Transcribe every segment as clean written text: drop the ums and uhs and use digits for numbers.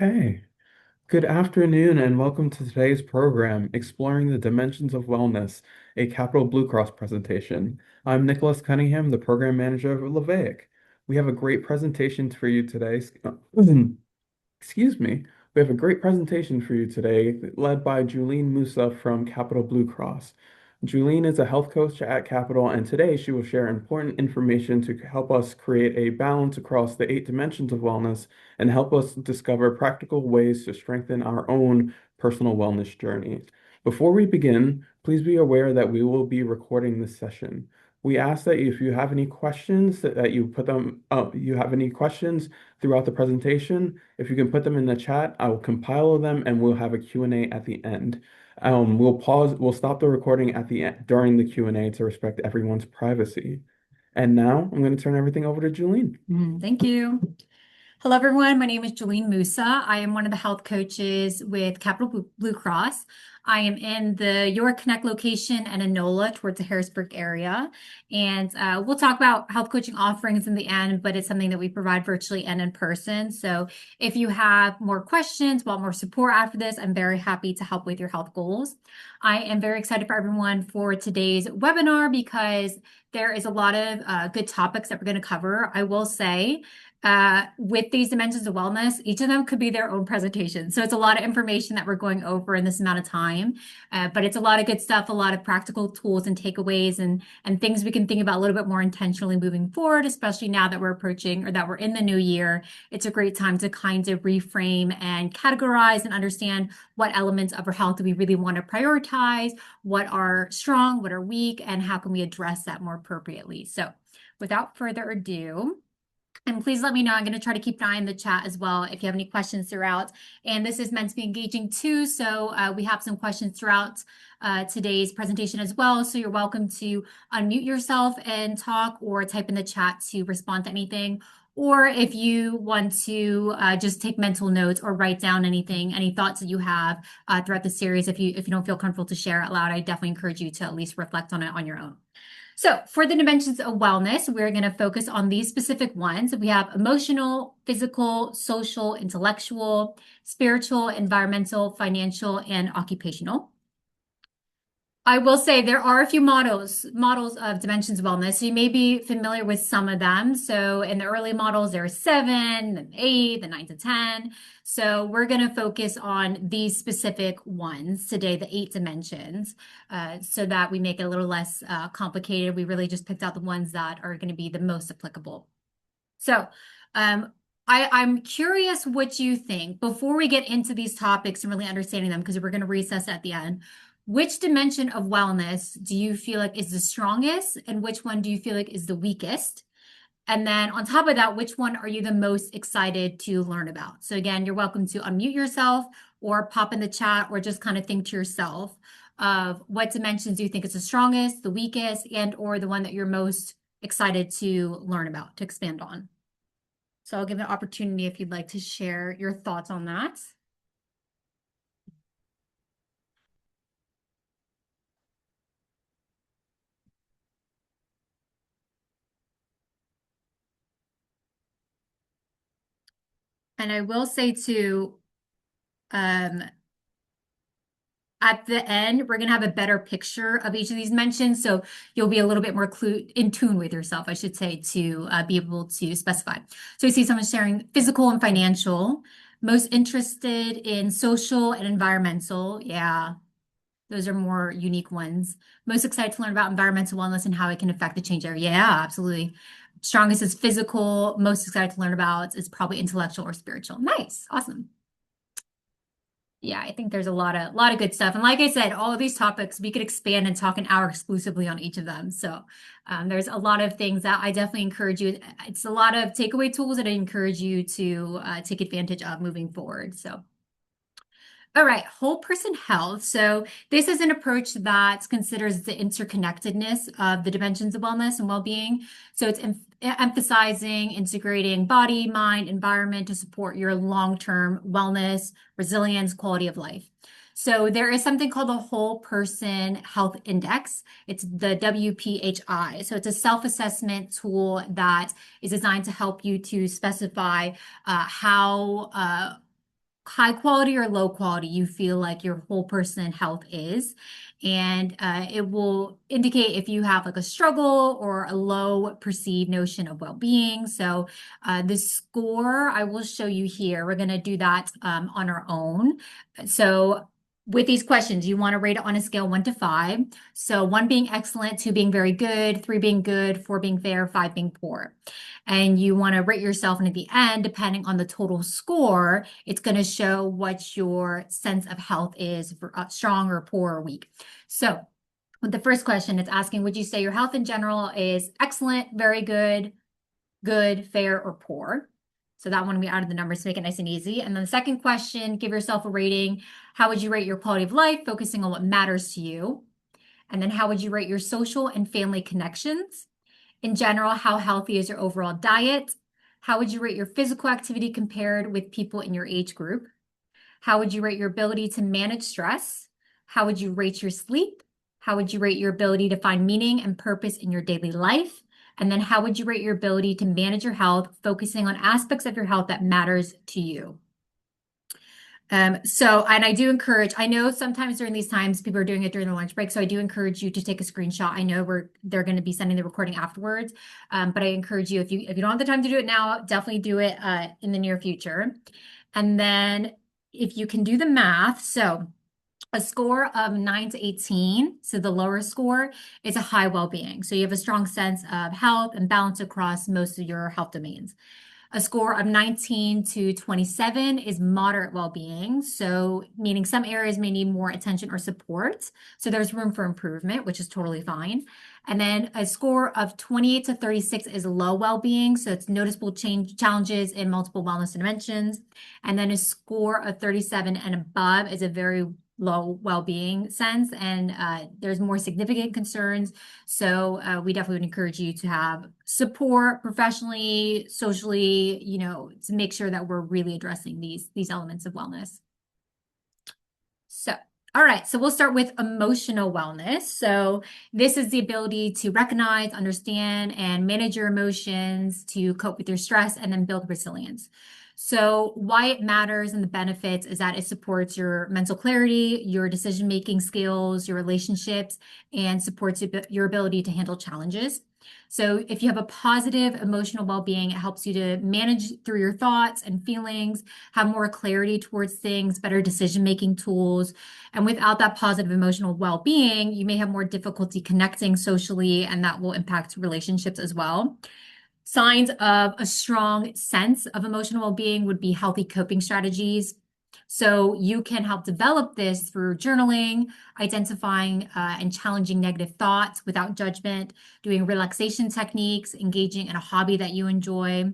Okay. Good afternoon and welcome to today's program, Exploring the Dimensions of Wellness, a Capital Blue Cross presentation. I'm Nicholas Cunningham, the program manager of LVAIC. We have a great presentation for you today. Excuse me. We have a great presentation for you today, led by Juline Moussa from Capital Blue Cross. Juline is a health coach at Capital, and today she will share important information to help us create a balance across the 8 dimensions of wellness and help us discover practical ways to strengthen our own personal wellness journey. Before we begin, please be aware that we will be recording this session. We ask that if you have any questions, that you put them, you have any questions throughout the presentation, if you can put them in the chat, I will compile them and we'll have a Q&A at the end. We'll stop the recording at the end during the Q&A to respect everyone's privacy. And now I'm going to turn everything over to Juline. Thank you. Hello, everyone. My name is Juline Moussa. I am one of the health coaches with Capital Blue Cross. I am in the York Connect location and Enola towards the Harrisburg area. And we'll talk about health coaching offerings in the end, but it's something that we provide virtually and in person. So if you have more questions, want more support after this, I'm very happy to help with your health goals. I am very excited for everyone for today's webinar because there is a lot of good topics that we're going to cover. I will say, with these dimensions of wellness, each of them could be their own presentation. So it's a lot of information that we're going over in this amount of time, but it's a lot of good stuff, a lot of practical tools and takeaways and things we can think about a little bit more intentionally moving forward, especially now that we're approaching or that we're in the new year. It's a great time to kind of reframe and categorize and understand what elements of our health do we really want to prioritize, what are strong, what are weak, and how can we address that more appropriately. So without further ado, and please let me know. I'm going to try to keep an eye in the chat as well if you have any questions throughout. And this is meant to be engaging too. So we have some questions throughout today's presentation as well. So you're welcome to unmute yourself and talk or type in the chat to respond to anything. Or if you want to just take mental notes or write down anything, any thoughts that you have throughout the series, if you don't feel comfortable to share out loud, I definitely encourage you to at least reflect on it on your own. So for the dimensions of wellness, we're going to focus on these specific ones. We have emotional, physical, social, intellectual, spiritual, environmental, financial, and occupational. I will say there are a few models of dimensions of wellness. So you may be familiar with some of them. So in the early models, there are 7, then 8, then 9 to 10. So we're going to focus on these specific ones today, the 8 dimensions, so that we make it a little less complicated. We really just picked out the ones that are going to be the most applicable. So I'm curious what you think before we get into these topics and really understanding them, because we're going to recess at the end. Which dimension of wellness do you feel like is the strongest, and which one do you feel like is the weakest? And then on top of that, which one are you the most excited to learn about? So again, you're welcome to unmute yourself or pop in the chat or just kind of think to yourself of what dimensions do you think is the strongest, the weakest, and or the one that you're most excited to learn about, to expand on. So I'll give an opportunity if you'd like to share your thoughts on that. And I will say too, at the end, we're going to have a better picture of each of these mentions. So you'll be a little bit more in tune with yourself, I should say, to be able to specify. So you see someone sharing physical and financial, most interested in social and environmental. Yeah, those are more unique ones. Most excited to learn about environmental wellness and how it can affect the change area. Yeah, absolutely. Strongest is physical. Most excited to learn about is probably intellectual or spiritual. Nice. Awesome. Yeah, I think there's a lot of good stuff. And like I said, all of these topics, we could expand and talk an hour exclusively on each of them. So there's a lot of things that I definitely encourage you. It's a lot of takeaway tools that I encourage you to take advantage of moving forward. So. All right, whole person health. So this is an approach that considers the interconnectedness of the dimensions of wellness and well-being. So it's emphasizing integrating body, mind, environment to support your long-term wellness, resilience, quality of life. So there is something called the Whole Person Health Index. It's the WPHI. So it's a self-assessment tool that is designed to help you to specify how high quality or low quality you feel like your whole person health is. And it will indicate if you have like a struggle or a low perceived notion of well-being. So the score I will show you here, we're going to do that on our own. So with these questions, you want to rate it on a scale 1 to 5. So 1 being excellent, 2 being very good, 3 being good, 4 being fair, 5 being poor. And you want to rate yourself, and at the end, depending on the total score, it's going to show what your sense of health is for strong or poor or weak. So with the first question, it's asking, would you say your health in general is excellent, very good, good, fair, or poor? So that one we added the numbers to make it nice and easy. And then the second question, give yourself a rating. How would you rate your quality of life, focusing on what matters to you? And then how would you rate your social and family connections? In general, how healthy is your overall diet? How would you rate your physical activity compared with people in your age group? How would you rate your ability to manage stress? How would you rate your sleep? How would you rate your ability to find meaning and purpose in your daily life? And then how would you rate your ability to manage your health, focusing on aspects of your health that matters to you? And I do encourage, I know sometimes during these times people are doing it during the lunch break. So I do encourage you to take a screenshot. I know they're going to be sending the recording afterwards. But I encourage you, if you don't have the time to do it now, definitely do it in the near future. And then if you can do the math, so a score of 9 to 18, so the lower score is a high well-being. So you have a strong sense of health and balance across most of your health domains. A score of 19 to 27 is moderate well-being. So meaning some areas may need more attention or support. So there's room for improvement, which is totally fine. And then a score of 28 to 36 is low well-being. So it's noticeable challenges in multiple wellness dimensions. And then a score of 37 and above is a very low well-being sense, and there's more significant concerns. So we definitely would encourage you to have support professionally, socially, to make sure that we're really addressing these elements of wellness. So, all right, so we'll start with emotional wellness. So this is the ability to recognize, understand, and manage your emotions, to cope with your stress, and then build resilience. So why it matters and the benefits is that it supports your mental clarity, your decision-making skills, your relationships, and supports your ability to handle challenges. So if you have a positive emotional well-being, it helps you to manage through your thoughts and feelings, have more clarity towards things, better decision-making tools. And without that positive emotional well-being, you may have more difficulty connecting socially, and that will impact relationships as well. Signs of a strong sense of emotional well-being would be healthy coping strategies. So you can help develop this through journaling, identifying and challenging negative thoughts without judgment, doing relaxation techniques, engaging in a hobby that you enjoy.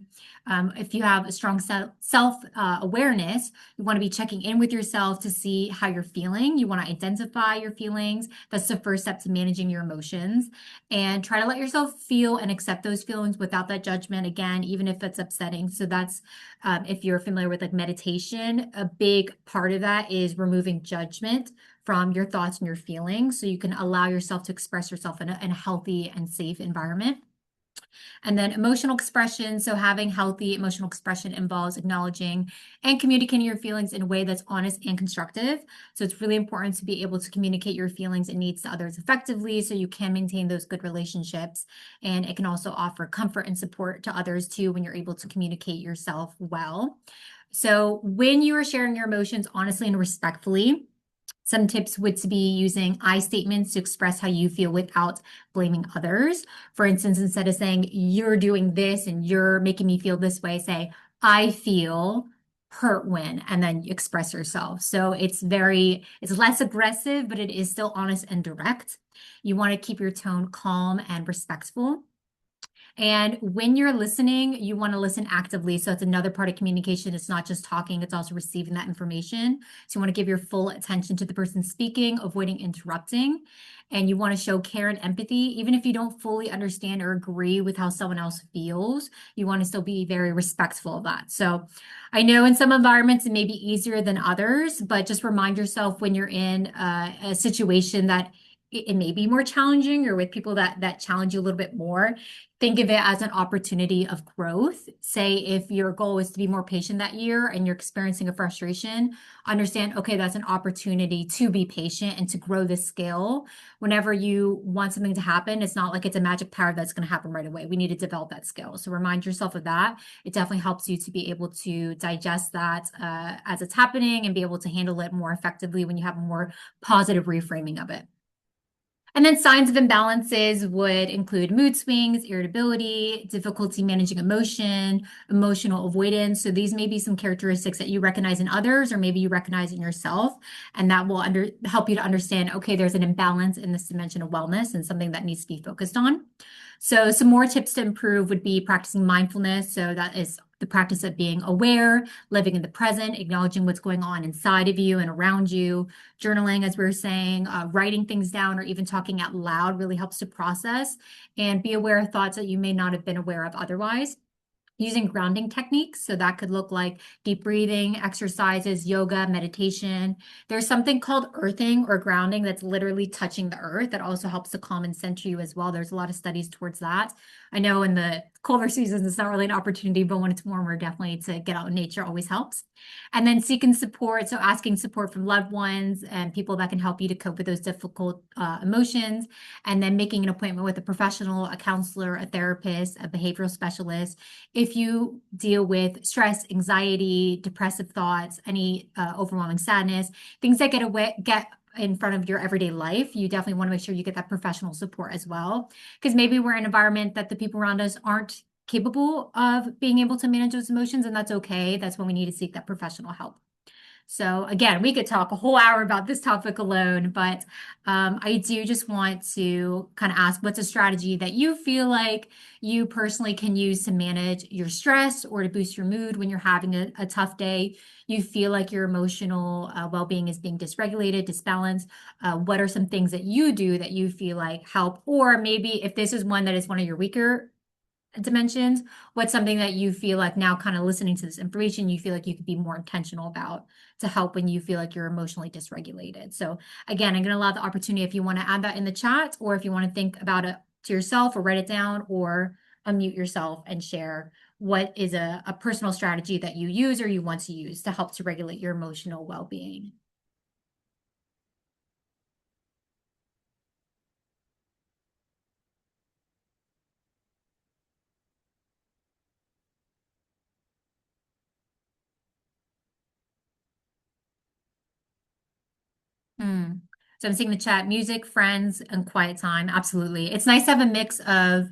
If you have a strong self-awareness, you want to be checking in with yourself to see how you're feeling. You want to identify your feelings. That's the first step to managing your emotions. And try to let yourself feel and accept those feelings without that judgment, again, even if it's upsetting. So that's, if you're familiar with like meditation, a big part of that is removing judgment from your thoughts and your feelings, so you can allow yourself to express yourself in a healthy and safe environment. And then emotional expression. So having healthy emotional expression involves acknowledging and communicating your feelings in a way that's honest and constructive. So it's really important to be able to communicate your feelings and needs to others effectively, so you can maintain those good relationships. And it can also offer comfort and support to others too when you're able to communicate yourself well. So when you are sharing your emotions honestly and respectfully, some tips would be using I statements to express how you feel without blaming others. For instance, instead of saying you're doing this and you're making me feel this way, say I feel hurt when, and then you express yourself. So it's less aggressive, but it is still honest and direct. You want to keep your tone calm and respectful. And when you're listening, you want to listen actively. So it's another part of communication. It's not just talking, it's also receiving that information. So you want to give your full attention to the person speaking, avoiding interrupting. And you want to show care and empathy. Even if you don't fully understand or agree with how someone else feels, you want to still be very respectful of that. So I know in some environments it may be easier than others, but just remind yourself when you're in a situation that it may be more challenging, or with people that challenge you a little bit more, think of it as an opportunity of growth. Say if your goal is to be more patient that year and you're experiencing a frustration, understand, okay, that's an opportunity to be patient and to grow this skill. Whenever you want something to happen, it's not like it's a magic power that's going to happen right away. We need to develop that skill. So remind yourself of that. It definitely helps you to be able to digest that as it's happening and be able to handle it more effectively when you have a more positive reframing of it. And then signs of imbalances would include mood swings, irritability, difficulty managing emotion, emotional avoidance. So these may be some characteristics that you recognize in others, or maybe you recognize in yourself, and that will help you to understand, okay, there's an imbalance in this dimension of wellness and something that needs to be focused on. So some more tips to improve would be practicing mindfulness. So that is the practice of being aware, living in the present, acknowledging what's going on inside of you and around you. Journaling, as we were saying, writing things down or even talking out loud really helps to process and be aware of thoughts that you may not have been aware of otherwise. Using grounding techniques. So that could look like deep breathing, exercises, yoga, meditation. There's something called earthing or grounding that's literally touching the earth that also helps to calm and center you as well. There's a lot of studies towards that. I know in the colder seasons, it's not really an opportunity, but when it's warmer, definitely to get out in nature always helps. And then seeking support. So asking support from loved ones and people that can help you to cope with those difficult emotions. And then making an appointment with a professional, a counselor, a therapist, a behavioral specialist. If you deal with stress, anxiety, depressive thoughts, any overwhelming sadness, things that get in front of your everyday life, you definitely want to make sure you get that professional support as well. Because maybe we're in an environment that the people around us aren't capable of being able to manage those emotions, and that's okay. That's when we need to seek that professional help. So again, we could talk a whole hour about this topic alone, but I do just want to kind of ask, what's a strategy that you feel like you personally can use to manage your stress or to boost your mood when you're having a tough day? You feel like your emotional well-being is being dysregulated, disbalanced. What are some things that you do that you feel like help? Or maybe if this is one that is one of your weaker dimensions, what's something that you feel like now kind of listening to this information, you feel like you could be more intentional about to help when you feel like you're emotionally dysregulated. So again, I'm going to allow the opportunity if you want to add that in the chat, or if you want to think about it to yourself or write it down, or unmute yourself and share what is a personal strategy that you use or you want to use to help to regulate your emotional well-being. Hmm. So I'm seeing the chat, music, friends, and quiet time. Absolutely. It's nice to have a mix of,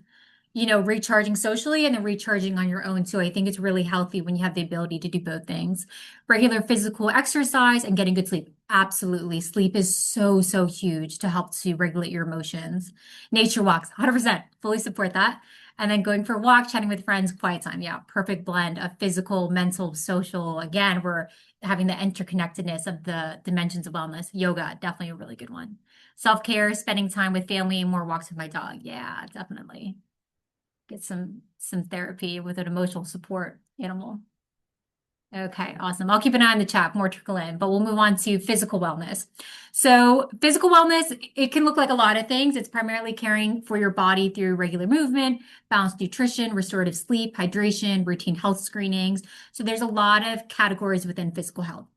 recharging socially and then recharging on your own too. I think it's really healthy when you have the ability to do both things. Regular physical exercise and getting good sleep. Absolutely. Sleep is so, so huge to help to regulate your emotions. Nature walks, 100%. Fully support that. And then going for a walk, chatting with friends, quiet time. Yeah, perfect blend of physical, mental, social. Again, we're having the interconnectedness of the dimensions of wellness. Yoga, definitely a really good one. Self-care, spending time with family, more walks with my dog. Yeah, definitely. Get some therapy with an emotional support animal. Okay, awesome. I'll keep an eye on the chat, more trickle in, but we'll move on to physical wellness. So physical wellness, it can look like a lot of things. It's primarily caring for your body through regular movement, balanced nutrition, restorative sleep, hydration, routine health screenings. So there's a lot of categories within physical health.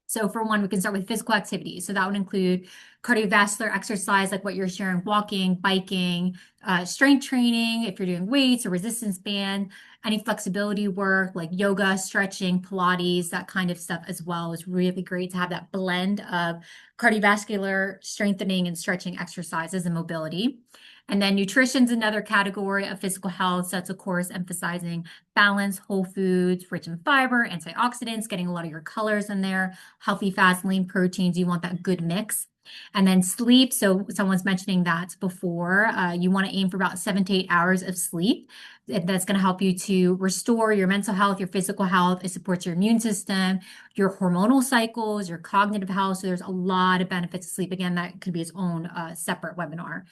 So for one, we can start with physical activity. So that would include cardiovascular exercise, like what you're sharing, walking, biking, strength training, if you're doing weights or resistance band, any flexibility work like yoga, stretching, Pilates, that kind of stuff as well is really great to have that blend of cardiovascular strengthening and stretching exercises and mobility. And then nutrition's another category of physical health. So that's, of course, emphasizing balance, whole foods, rich in fiber, antioxidants, getting a lot of your colors in there, healthy fats, lean proteins. You want that good mix. And then sleep. So someone's mentioning that before. You want to aim for about 7 to 8 hours of sleep. That's going to help you to restore your mental health, your physical health. It supports your immune system, your hormonal cycles, your cognitive health. So there's a lot of benefits to sleep. Again, that could be its own separate webinar.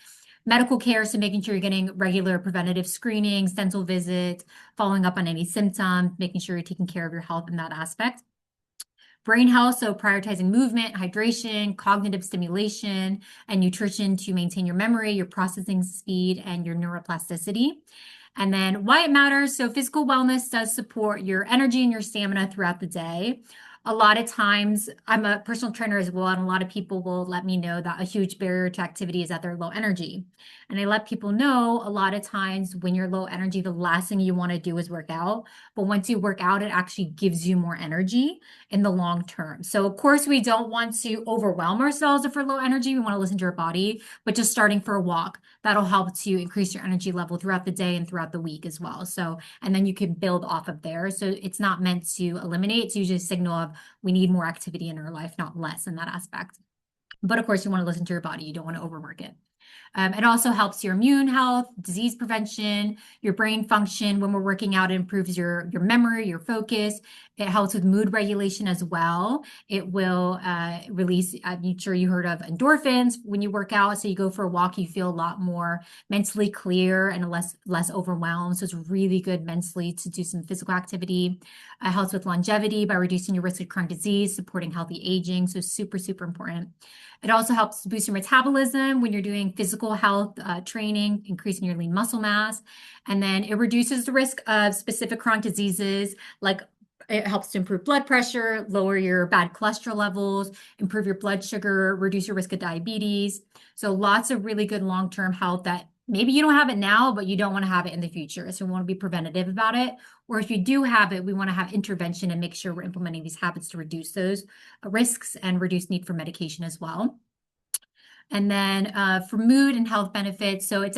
Medical care, so making sure you're getting regular preventative screenings, dental visits, following up on any symptoms, making sure you're taking care of your health in that aspect. Brain health, so prioritizing movement, hydration, cognitive stimulation, and nutrition to maintain your memory, your processing speed, and your neuroplasticity. And then why it matters. So physical wellness does support your energy and your stamina throughout the day. A lot of times, I'm a personal trainer as well, and a lot of people will let me know that a huge barrier to activity is that they're low energy. And I let people know a lot of times when you're low energy, the last thing you want to do is work out. But once you work out, it actually gives you more energy in the long term. So, of course, we don't want to overwhelm ourselves if we're low energy. We want to listen to our body, but just starting for a walk, that'll help to increase your energy level throughout the day and throughout the week as well. So, and then you can build off of there. So it's not meant to eliminate, it's usually a signal of we need more activity in our life, not less in that aspect. But of course, you want to listen to your body. You don't want to overwork it. It also helps your immune health, disease prevention, your brain function. When we're working out, it improves your memory, your focus. It helps with mood regulation as well. It will release, I'm sure you heard of endorphins when you work out. So you go for a walk, you feel a lot more mentally clear and less overwhelmed. So it's really good mentally to do some physical activity. It helps with longevity by reducing your risk of chronic disease, supporting healthy aging. So super, super important. It also helps boost your metabolism when you're doing physical health training, increasing your lean muscle mass. And then it reduces the risk of specific chronic diseases, like it helps to improve blood pressure, lower your bad cholesterol levels, improve your blood sugar, reduce your risk of diabetes. So lots of really good long-term health that maybe you don't have it now, but you don't want to have it in the future. So we want to be preventative about it. Or if you do have it, we want to have intervention and make sure we're implementing these habits to reduce those risks and reduce need for medication as well. And then for mood and health benefits, so it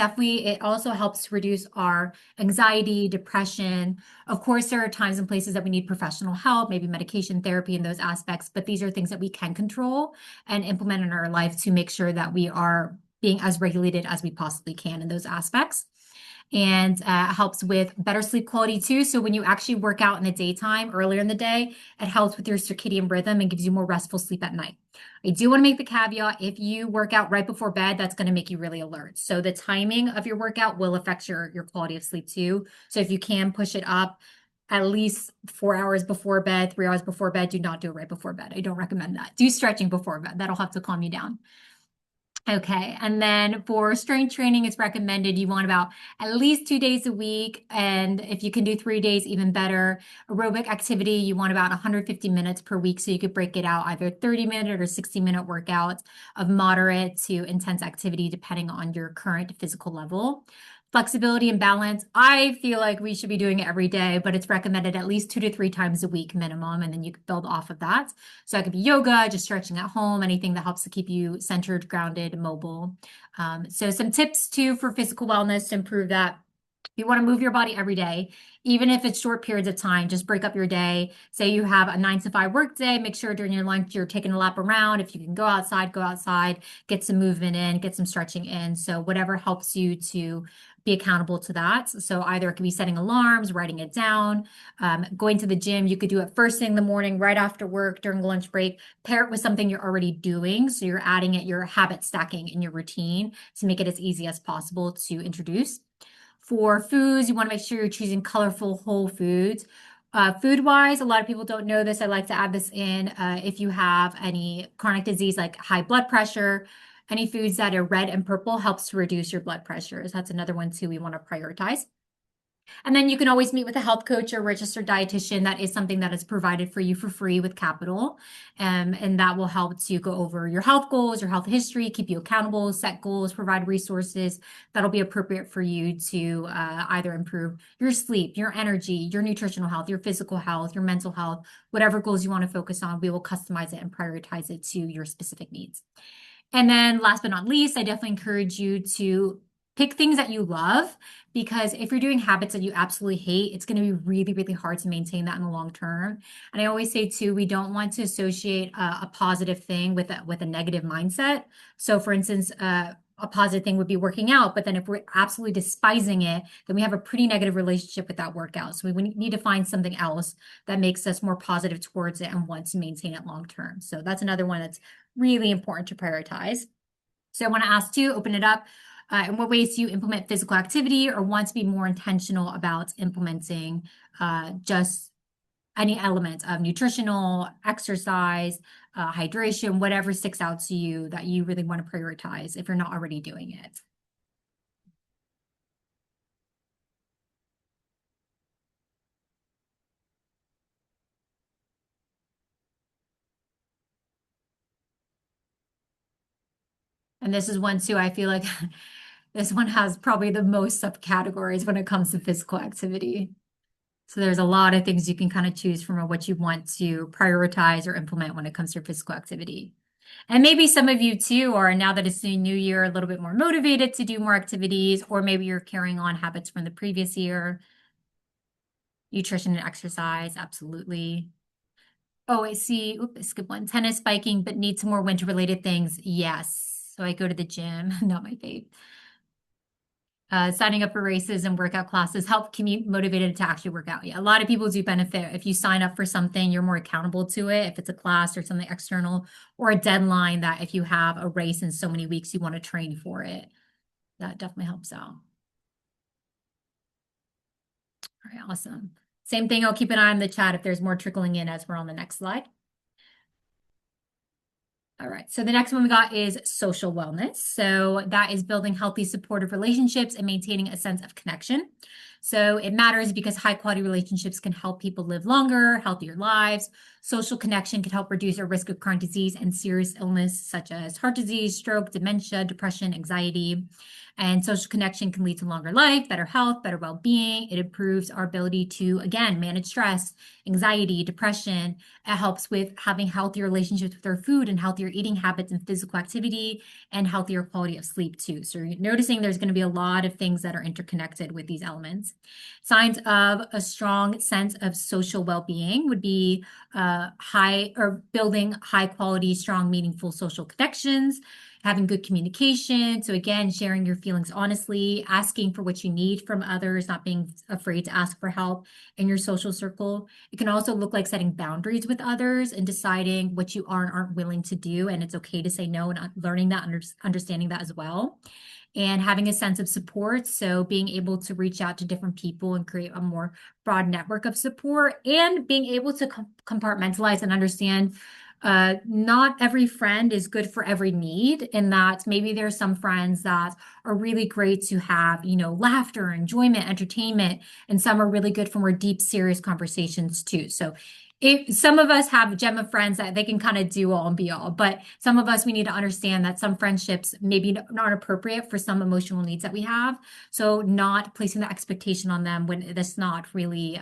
also helps to reduce our anxiety, depression. Of course, there are times and places that we need professional help, maybe medication therapy in those aspects, but these are things that we can control and implement in our life to make sure that we are being as regulated as we possibly can in those aspects. And helps with better sleep quality too. So when you actually work out in the daytime, earlier in the day, it helps with your circadian rhythm and gives you more restful sleep at night. I do want to make the caveat, if you work out right before bed, that's going to make you really alert. So the timing of your workout will affect your quality of sleep too. So if you can push it up at least 4 hours before bed, 3 hours before bed, do not do it right before bed. I don't recommend that. Do stretching before bed. That'll help to calm you down. Okay, and then for strength training, it's recommended you want about at least 2 days a week. And if you can do 3 days, even better. Aerobic activity, you want about 150 minutes per week. So you could break it out either 30-minute or 60-minute workouts of moderate to intense activity, depending on your current physical level. Flexibility and balance, I feel like we should be doing it every day, but it's recommended at least 2 to 3 times a week minimum, and then you can build off of that. So it could be yoga, just stretching at home, anything that helps to keep you centered, grounded, mobile. So some tips too for physical wellness to improve that. You want to move your body every day, even if it's short periods of time. Just break up your day. Say you have a 9 to 5 work day. Make sure during your lunch you're taking a lap around. If you can go outside, get some movement in, get some stretching in. So whatever helps you to be accountable to that. So either it could be setting alarms, writing it down, going to the gym. You could do it first thing in the morning, right after work, during lunch break. Pair it with something you're already doing. So you're adding it, your habit stacking in your routine to make it as easy as possible to introduce. For foods, you want to make sure you're choosing colorful whole foods. Food-wise, a lot of people don't know this. I like to add this in. If you have any chronic disease like high blood pressure, any foods that are red and purple helps to reduce your blood pressure. So that's another one too we want to prioritize. And then you can always meet with a health coach or registered dietitian. That is something that is provided for you for free with Capital. And that will help to go over your health goals, your health history, keep you accountable, set goals, provide resources that'll be appropriate for you to either improve your sleep, your energy, your nutritional health, your physical health, your mental health, whatever goals you want to focus on. We will customize it and prioritize it to your specific needs. And then last but not least, I definitely encourage you to pick things that you love, because if you're doing habits that you absolutely hate, it's going to be really, really hard to maintain that in the long term. And I always say too, we don't want to associate a positive thing with a negative mindset. So for instance, a positive thing would be working out, but then if we're absolutely despising it, then we have a pretty negative relationship with that workout. So we need to find something else that makes us more positive towards it and want to maintain it long term. So that's another one that's really important to prioritize. So I want to ask too, open it up. In what ways do you implement physical activity or want to be more intentional about implementing just any element of nutritional, exercise, hydration, whatever sticks out to you that you really want to prioritize if you're not already doing it. And this is one too, I feel like this one has probably the most subcategories when it comes to physical activity. So there's a lot of things you can kind of choose from what you want to prioritize or implement when it comes to physical activity. And maybe some of you too are, now that it's a new year, a little bit more motivated to do more activities, or maybe you're carrying on habits from the previous year. Nutrition and exercise, absolutely. Oh, I see. Oop, I skipped one. Tennis, biking, but need some more winter-related things. Yes. So I go to the gym, not my fave. Signing up for races and workout classes help keep me motivated to actually work out. Yeah, a lot of people do benefit. If you sign up for something, you're more accountable to it. If it's a class or something external or a deadline that if you have a race in so many weeks, you want to train for it. That definitely helps out. All right, awesome. Same thing, I'll keep an eye on the chat if there's more trickling in as we're on the next slide. All right, so the next one we got is social wellness. So that is building healthy, supportive relationships and maintaining a sense of connection. So it matters because high quality relationships can help people live longer, healthier lives. Social connection can help reduce our risk of chronic disease and serious illness such as heart disease, stroke, dementia, depression, anxiety. And social connection can lead to longer life, better health, better well-being. It improves our ability to, again, manage stress, anxiety, depression. It helps with having healthier relationships with our food and healthier eating habits and physical activity and healthier quality of sleep too. So you're noticing there's going to be a lot of things that are interconnected with these elements. Signs of a strong sense of social well-being would be high or building high quality, strong, meaningful social connections, having good communication. So again, sharing your feelings honestly, asking for what you need from others, not being afraid to ask for help in your social circle. It can also look like setting boundaries with others and deciding what you are and aren't willing to do. And it's okay to say no and learning that, understanding that as well. And having a sense of support. So being able to reach out to different people and create a more broad network of support and being able to compartmentalize and understand not every friend is good for every need, in that maybe there's some friends that are really great to have, laughter, enjoyment, entertainment, and some are really good for more deep, serious conversations too. So if some of us have a gem of friends that they can kind of do all and be all, but some of us, we need to understand that some friendships maybe not appropriate for some emotional needs that we have. So not placing the expectation on them when that's not really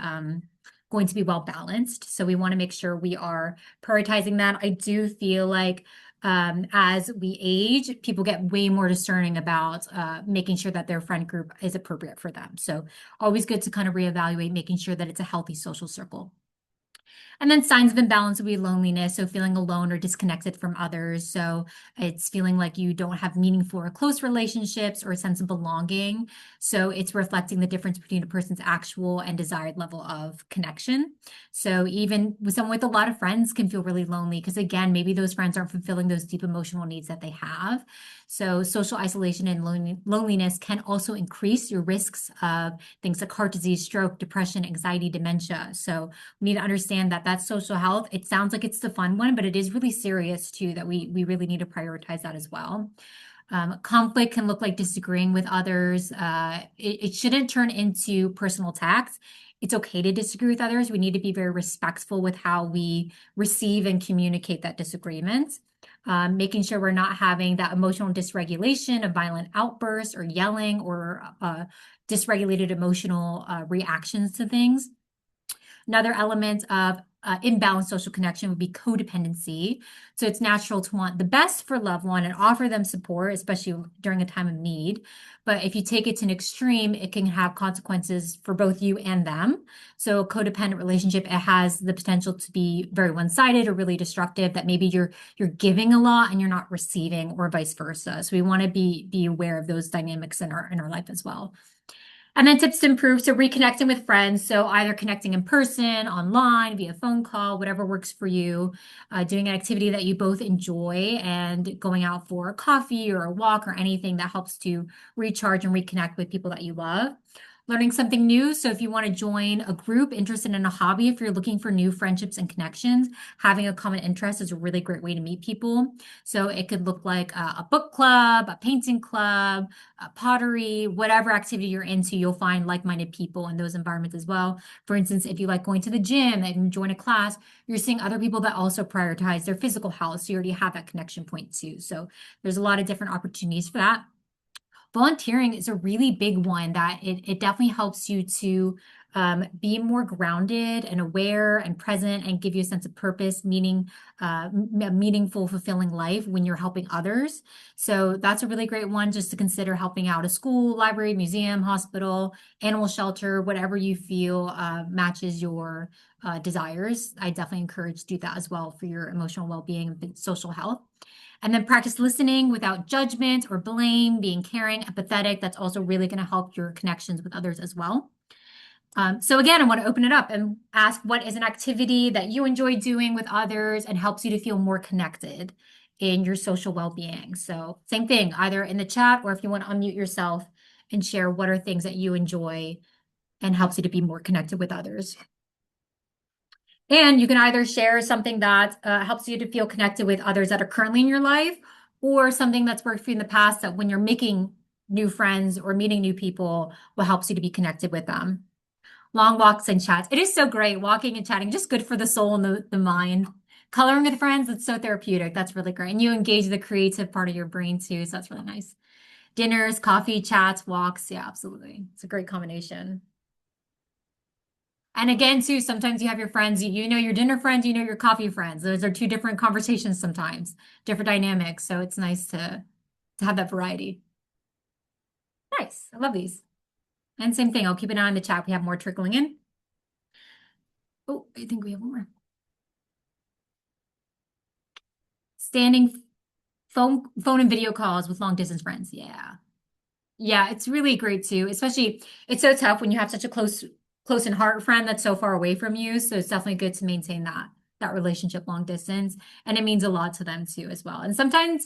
going to be well balanced. So we want to make sure we are prioritizing that. I do feel like as we age, people get way more discerning about making sure that their friend group is appropriate for them. So always good to kind of reevaluate, making sure that it's a healthy social circle. And then signs of imbalance would be loneliness, so feeling alone or disconnected from others. So it's feeling like you don't have meaningful or close relationships or a sense of belonging. So it's reflecting the difference between a person's actual and desired level of connection. So even with someone with a lot of friends can feel really lonely because, again, maybe those friends aren't fulfilling those deep emotional needs that they have. So social isolation and loneliness can also increase your risks of things like heart disease, stroke, depression, anxiety, dementia. So we need to understand that that's social health. It sounds like it's the fun one, but it is really serious too, that we really need to prioritize that as well. Conflict can look like disagreeing with others. It shouldn't turn into personal attacks. It's okay to disagree with others. We need to be very respectful with how we receive and communicate that disagreement. Making sure we're not having that emotional dysregulation of violent outbursts or yelling or dysregulated emotional reactions to things. Another element of imbalanced social connection would be codependency. So it's natural to want the best for a loved one and offer them support, especially during a time of need. But if you take it to an extreme, it can have consequences for both you and them. So a codependent relationship, it has the potential to be very one-sided or really destructive, that maybe you're giving a lot and you're not receiving, or vice versa. So we want to be aware of those dynamics in our life as well. And then tips to improve. So reconnecting with friends. So either connecting in person, online, via phone call, whatever works for you. Doing an activity that you both enjoy and going out for a coffee or a walk or anything that helps to recharge and reconnect with people that you love. learning something new. So if you want to join a group interested in a hobby, if you're looking for new friendships and connections, having a common interest is a really great way to meet people. So it could look like a book club, a painting club, a pottery, whatever activity you're into, you'll find like-minded people in those environments as well. For instance, if you like going to the gym and join a class, you're seeing other people that also prioritize their physical health. So you already have that connection point too. So there's a lot of different opportunities for that. Volunteering is a really big one that it definitely helps you to be more grounded and aware and present and give you a sense of purpose, meaning a meaningful, fulfilling life when you're helping others. So that's a really great one just to consider helping out a school, library, museum, hospital, animal shelter, whatever you feel matches your desires. I definitely encourage to do that as well for your emotional well-being and social health. And then practice listening without judgment or blame, being caring, empathetic. That's also really going to help your connections with others as well. So again, I want to open it up and ask what is an activity that you enjoy doing with others and helps you to feel more connected in your social well-being. So same thing, either in the chat or if you want to unmute yourself and share what are things that you enjoy and helps you to be more connected with others. And you can either share something that helps you to feel connected with others that are currently in your life, or something that's worked for you in the past that when you're making new friends or meeting new people will help you to be connected with them. Long walks and chats. It is so great walking and chatting, just good for the soul and the mind. Coloring with friends, it's so therapeutic. That's really great. And you engage the creative part of your brain too, so that's really nice. Dinners, coffee, chats, walks. Yeah, absolutely. It's a great combination. And again, too, sometimes you have your friends, you know your dinner friends, you know your coffee friends. Those are two different conversations sometimes, different dynamics. So it's nice to have that variety. Nice. I love these. And same thing, I'll keep an eye on the chat. We have more trickling in. Oh, I think we have one more. Standing phone and video calls with long distance friends. Yeah. Yeah, it's really great too. Especially, it's so tough when you have such a close and heart friend that's so far away from you. So it's definitely good to maintain that relationship long distance. And it means a lot to them too as well. And sometimes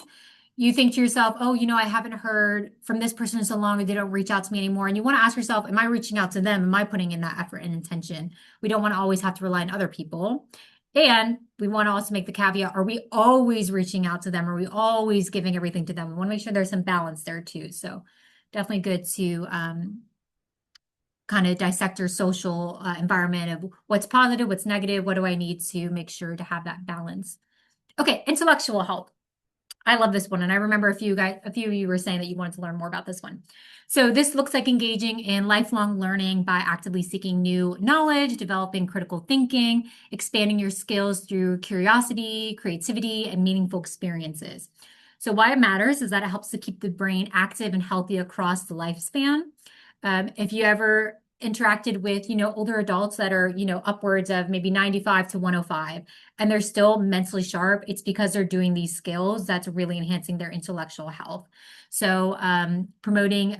you think to yourself, oh, I haven't heard from this person in so long, or they don't reach out to me anymore. And you want to ask yourself, am I reaching out to them? Am I putting in that effort and intention? We don't want to always have to rely on other people. And we want to also make the caveat, are we always reaching out to them? Are we always giving everything to them? We want to make sure there's some balance there too. So definitely good to kind of dissect your social environment of what's positive, what's negative, what do I need to make sure to have that balance. Okay, intellectual health. I love this one, and I remember a few of you were saying that you wanted to learn more about this one. So this looks like engaging in lifelong learning by actively seeking new knowledge, developing critical thinking, expanding your skills through curiosity, creativity, and meaningful experiences. So why it matters is that it helps to keep the brain active and healthy across the lifespan. If you ever interacted with, older adults that are, upwards of maybe 95 to 105, and they're still mentally sharp, it's because they're doing these skills that's really enhancing their intellectual health. So promoting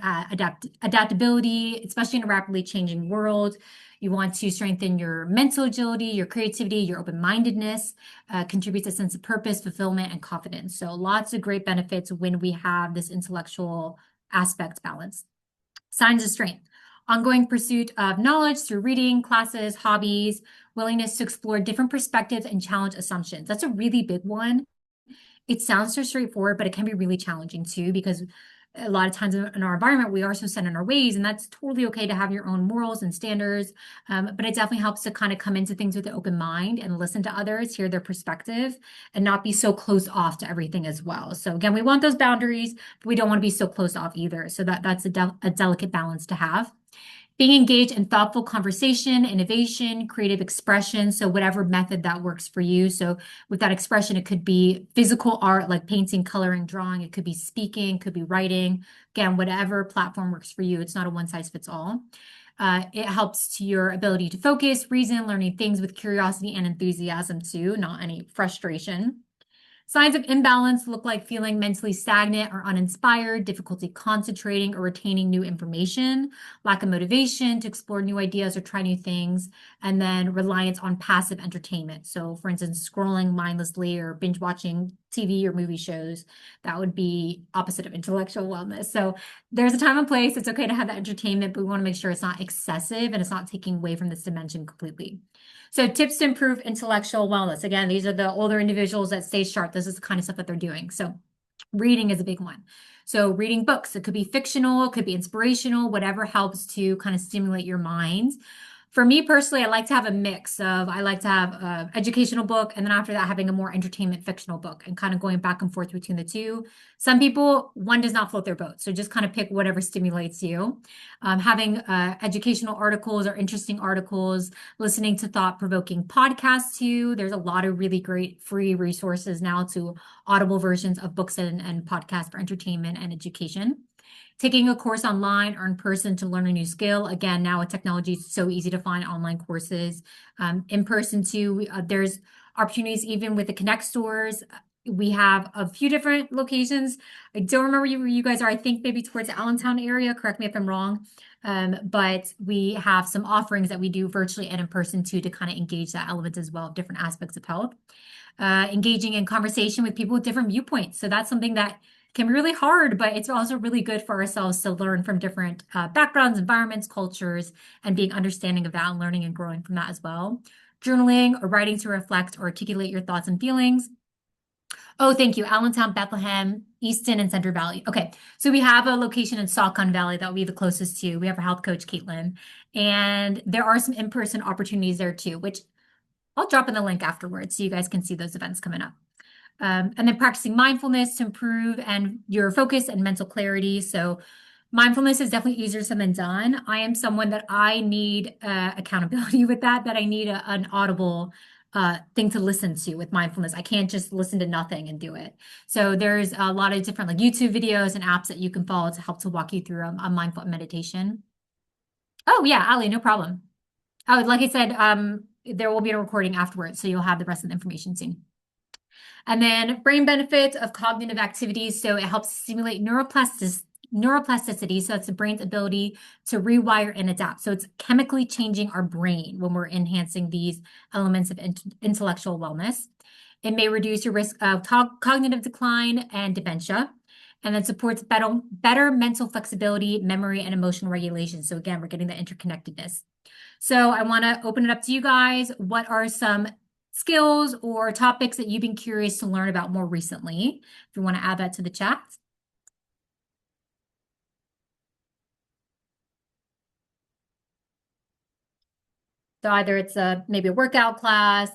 adaptability, especially in a rapidly changing world. You want to strengthen your mental agility, your creativity, your open-mindedness, contributes a sense of purpose, fulfillment, and confidence. So lots of great benefits when we have this intellectual aspect balance. Signs of strength. Ongoing pursuit of knowledge through reading, classes, hobbies, willingness to explore different perspectives and challenge assumptions. That's a really big one. It sounds so straightforward, but it can be really challenging too, because a lot of times in our environment, we are so set in our ways, and that's totally okay to have your own morals and standards. But it definitely helps to kind of come into things with an open mind and listen to others, hear their perspective, and not be so closed off to everything as well. So again, we want those boundaries, but we don't want to be so closed off either. So that's a delicate balance to have. Being engaged in thoughtful conversation, innovation, creative expression. So whatever method that works for you. So with that expression, it could be physical art like painting, coloring, drawing. It could be speaking, could be writing. Again, whatever platform works for you. It's not a one size fits all. It helps to your ability to focus, reason, learning things with curiosity and enthusiasm too, not any frustration. Signs of imbalance look like feeling mentally stagnant or uninspired, difficulty concentrating or retaining new information, lack of motivation to explore new ideas or try new things, and then reliance on passive entertainment. So, for instance, scrolling mindlessly or binge watching TV or movie shows, that would be opposite of intellectual wellness. So there's a time and place. It's okay to have that entertainment, but we want to make sure it's not excessive and it's not taking away from this dimension completely. So tips to improve intellectual wellness. Again, these are the older individuals that stay sharp. This is the kind of stuff that they're doing. So reading is a big one. So reading books, it could be fictional, it could be inspirational, whatever helps to kind of stimulate your mind. For me personally, I like to have a mix of, I like to have an educational book, and then after that, having a more entertainment fictional book and kind of going back and forth between the two. Some people, one does not float their boat. So just kind of pick whatever stimulates you. Having educational articles or interesting articles, listening to thought-provoking podcasts too. There's a lot of really great free resources now to audible versions of books and podcasts for entertainment and education. Taking a course online or in person to learn a new skill. Again, now with technology, it's so easy to find online courses. In person too, there's opportunities even with the Connect stores. We have a few different locations. I don't remember where you guys are. I think maybe towards the Allentown area. Correct me if I'm wrong. But we have some offerings that we do virtually and in person too to kind of engage that element as well of different aspects of health. Engaging in conversation with people with different viewpoints. So that's something that can be really hard, but it's also really good for ourselves to learn from different backgrounds, environments, cultures, and being understanding of that and learning and growing from that as well. Journaling or writing to reflect or articulate your thoughts and feelings. Oh, thank you. Allentown, Bethlehem, Easton, and Center Valley. Okay, so we have a location in Saucon Valley that will be the closest to. We have our health coach, Caitlin, and there are some in-person opportunities there too, which I'll drop in the link afterwards so you guys can see those events coming up. And then practicing mindfulness to improve and your focus and mental clarity. So mindfulness is definitely easier said than done. I am someone that I need accountability with that I need an audible thing to listen to with mindfulness. I can't just listen to nothing and do it. So there's a lot of different like YouTube videos and apps that you can follow to help to walk you through a mindful meditation. Oh yeah, Ali, no problem. Oh, like I said, there will be a recording afterwards, so you'll have the rest of the information soon. And then brain benefits of cognitive activities. So it helps stimulate neuroplasticity. So that's the brain's ability to rewire and adapt. So it's chemically changing our brain when we're enhancing these elements of intellectual wellness. It may reduce your risk of cognitive decline and dementia. And then supports better mental flexibility, memory, and emotional regulation. So again, we're getting the interconnectedness. So I want to open it up to you guys. What are some skills or topics that you've been curious to learn about more recently? If you want to add that to the chat. So either it's maybe a workout class,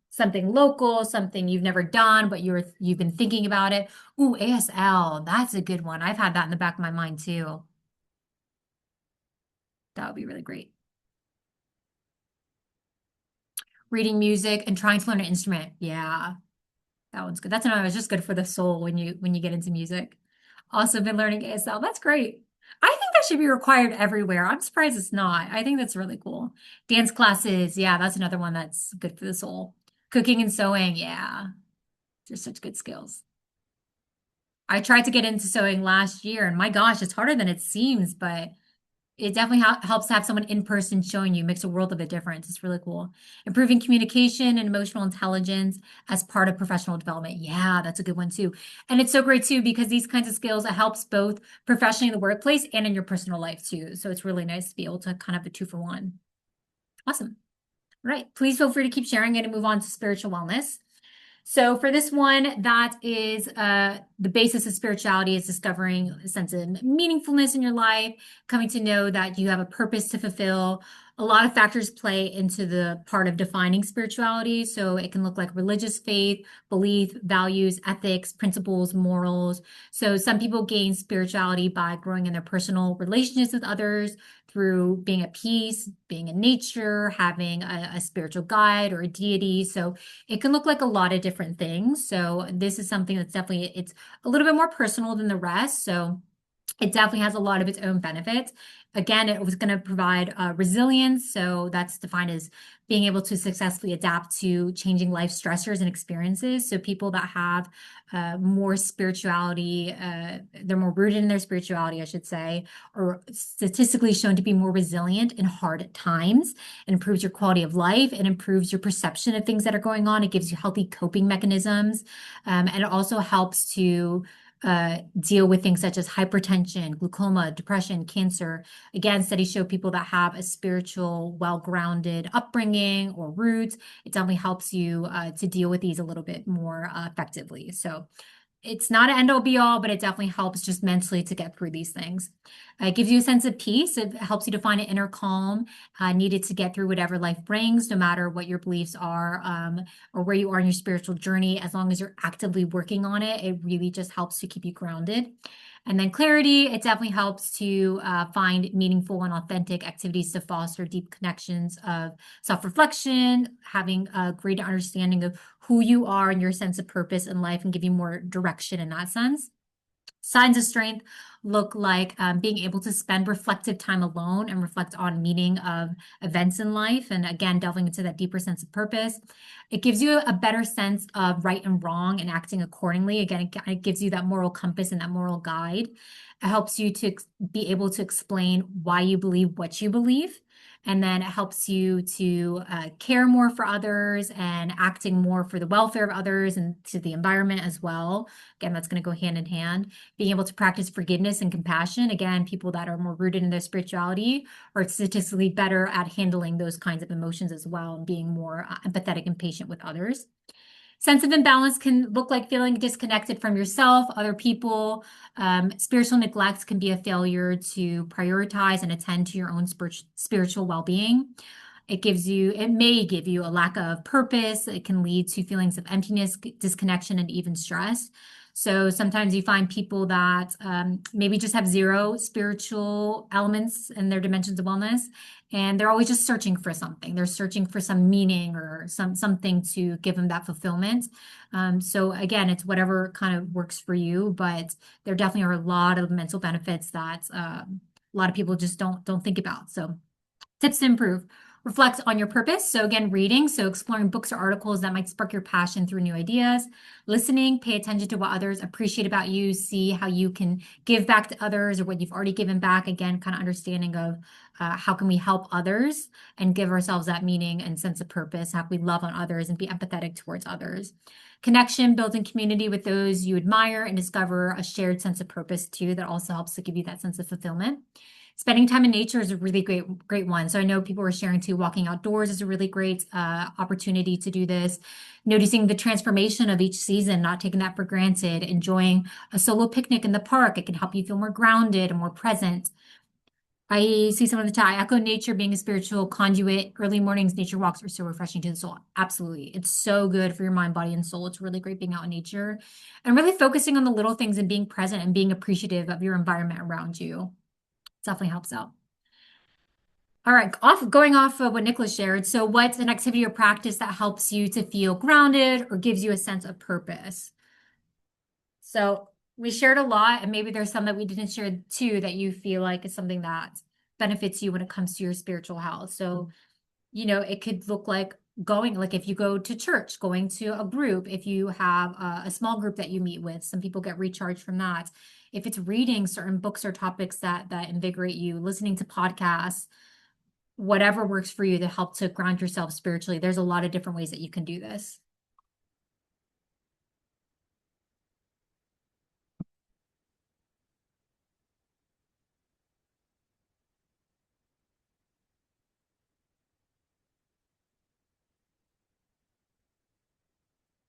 something local, something you've never done, but you've been thinking about it. Ooh, ASL, that's a good one. I've had that in the back of my mind too. That would be really great. Reading music and trying to learn an instrument. Yeah, that one's good. That's another, it's just good for the soul when you get into music. Also been learning ASL. That's great. I think that should be required everywhere. I'm surprised it's not. I think that's really cool. Dance classes. Yeah, that's another one that's good for the soul. Cooking and sewing. Yeah, just such good skills. I tried to get into sewing last year, and my gosh, it's harder than it seems, but it definitely helps to have someone in person showing you, makes a world of a difference. It's really cool. Improving communication and emotional intelligence as part of professional development. Yeah, that's a good one too. And it's so great too, because these kinds of skills, it helps both professionally in the workplace and in your personal life too. So it's really nice to be able to kind of have a 2-for-1. Awesome. All right. Please feel free to keep sharing it and move on to spiritual wellness. So for this one, that is the basis of spirituality is discovering a sense of meaningfulness in your life, coming to know that you have a purpose to fulfill. A lot of factors play into the part of defining spirituality. So it can look like religious faith, belief, values, ethics, principles, morals. So some people gain spirituality by growing in their personal relationships with others, through being at peace, being in nature, having a spiritual guide or a deity. So it can look like a lot of different things. So this is something that's definitely, it's a little bit more personal than the rest. So It definitely has a lot of its own benefits. Again, it was going to provide resilience. So that's defined as being able to successfully adapt to changing life stressors and experiences. So people that have more spirituality, they're more rooted in their spirituality, I should say, or statistically shown to be more resilient in hard times. It improves your quality of life. It improves your perception of things that are going on. It gives you healthy coping mechanisms. And it also helps to deal with things such as hypertension, glaucoma, depression, cancer. Again, studies show people that have a spiritual, well-grounded upbringing or roots, it definitely helps you to deal with these a little bit more effectively. So it's not an end all be all, but it definitely helps just mentally to get through these things. It gives you a sense of peace. It helps you to find an inner calm needed to get through whatever life brings, no matter what your beliefs are or where you are in your spiritual journey. As long as you're actively working on it, it really just helps to keep you grounded. And then clarity, it definitely helps to find meaningful and authentic activities to foster deep connections of self-reflection, having a greater understanding of who you are and your sense of purpose in life and give you more direction in that sense. Signs of strength look like being able to spend reflective time alone and reflect on meaning of events in life. And again, delving into that deeper sense of purpose. It gives you a better sense of right and wrong and acting accordingly. Again, it gives you that moral compass and that moral guide. It helps you to be able to explain why you believe what you believe. And then it helps you to care more for others and acting more for the welfare of others and to the environment as well. Again, that's going to go hand in hand. Being able to practice forgiveness and compassion. Again, people that are more rooted in their spirituality are statistically better at handling those kinds of emotions as well and being more empathetic and patient with others. Sense of imbalance can look like feeling disconnected from yourself, other people. Spiritual neglect can be a failure to prioritize and attend to your own spiritual well-being. It may give you a lack of purpose. It can lead to feelings of emptiness, disconnection, and even stress. So sometimes you find people that maybe just have zero spiritual elements in their dimensions of wellness, and they're always just searching for something. They're searching for some meaning or something to give them that fulfillment. So again, it's whatever kind of works for you, but there definitely are a lot of mental benefits that a lot of people just don't think about. So tips to improve. Reflect on your purpose. So again, reading, so exploring books or articles that might spark your passion through new ideas. Listening, pay attention to what others appreciate about you, see how you can give back to others or what you've already given back. Again, kind of understanding of how can we help others and give ourselves that meaning and sense of purpose. How can we love on others and be empathetic towards others. Connection, building community with those you admire and discover a shared sense of purpose too. That also helps to give you that sense of fulfillment. Spending time in nature is a really great one. So I know people were sharing too, walking outdoors is a really great opportunity to do this. Noticing the transformation of each season, not taking that for granted, enjoying a solo picnic in the park. It can help you feel more grounded and more present. I see some of the chat. I echo nature being a spiritual conduit. Early mornings, nature walks are so refreshing to the soul. Absolutely. It's so good for your mind, body, and soul. It's really great being out in nature and really focusing on the little things and being present and being appreciative of your environment around you. Definitely helps out. All right, going off of what Nicholas shared. So what's an activity or practice that helps you to feel grounded or gives you a sense of purpose? So we shared a lot, and maybe there's some that we didn't share too that you feel like is something that benefits you when it comes to your spiritual health. So, it could look like going, like if you go to church, going to a group, if you have a small group that you meet with, some people get recharged from that. If it's reading certain books or topics that invigorate you, listening to podcasts, whatever works for you to help to ground yourself spiritually. There's a lot of different ways that you can do this.